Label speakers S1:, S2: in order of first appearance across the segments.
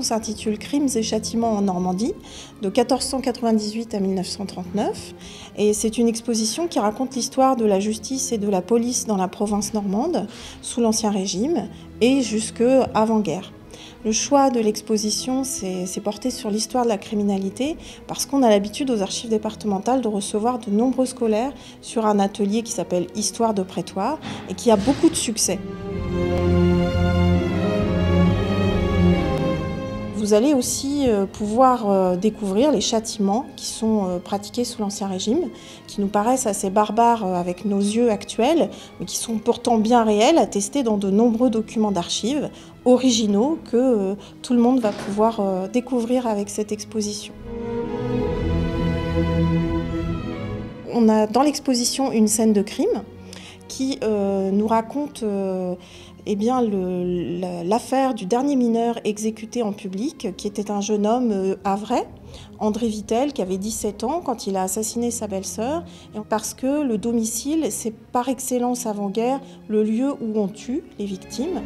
S1: s'intitule Crimes et châtiments en Normandie, de 1498 à 1939. Et c'est une exposition qui raconte l'histoire de la justice et de la police dans la province normande, sous l'Ancien Régime et jusque avant-guerre. Le choix de l'exposition s'est porté sur l'histoire de la criminalité parce qu'on a l'habitude aux archives départementales de recevoir de nombreux scolaires sur un atelier qui s'appelle Histoire de prétoire et qui a beaucoup de succès. Vous allez aussi pouvoir découvrir les châtiments qui sont pratiqués sous l'Ancien Régime, qui nous paraissent assez barbares avec nos yeux actuels, mais qui sont pourtant bien réels, attestés dans de nombreux documents d'archives originaux que tout le monde va pouvoir découvrir avec cette exposition. On a dans l'exposition une scène de crime qui nous raconte l'affaire du dernier mineur exécuté en public, qui était un jeune homme havrais, André Vittel, qui avait 17 ans quand il a assassiné sa belle-sœur, parce que le domicile, c'est par excellence avant-guerre le lieu où on tue les victimes.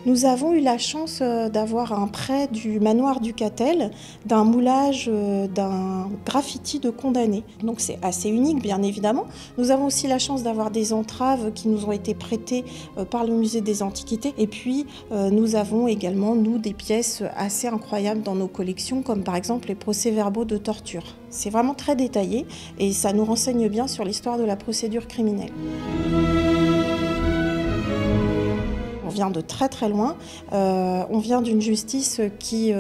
S1: Nous avons eu la chance d'avoir un prêt du manoir du Catel, d'un moulage d'un graffiti de condamné. Donc c'est assez unique, bien évidemment. Nous avons aussi la chance d'avoir des entraves qui nous ont été prêtées par le musée des Antiquités. Et puis nous avons également, nous, des pièces assez incroyables dans nos collections, comme par exemple les procès-verbaux de torture. C'est vraiment très détaillé et ça nous renseigne bien sur l'histoire de la procédure criminelle. On vient de très très loin, on vient d'une justice qui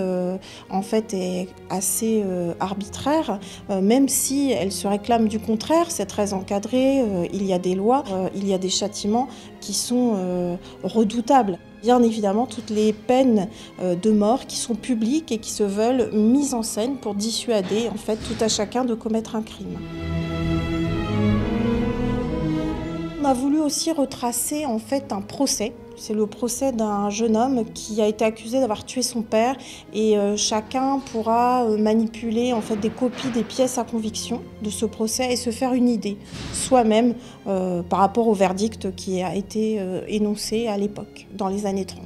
S1: en fait est assez arbitraire, même si elle se réclame du contraire, c'est très encadré, il y a des lois, il y a des châtiments qui sont redoutables. Bien évidemment, toutes les peines de mort qui sont publiques et qui se veulent mises en scène pour dissuader en fait tout à chacun de commettre un crime. On a voulu aussi retracer en fait un procès. C'est le procès d'un jeune homme qui a été accusé d'avoir tué son père et chacun pourra manipuler en fait des copies des pièces à conviction de ce procès et se faire une idée soi-même par rapport au verdict qui a été énoncé à l'époque, dans les années 30.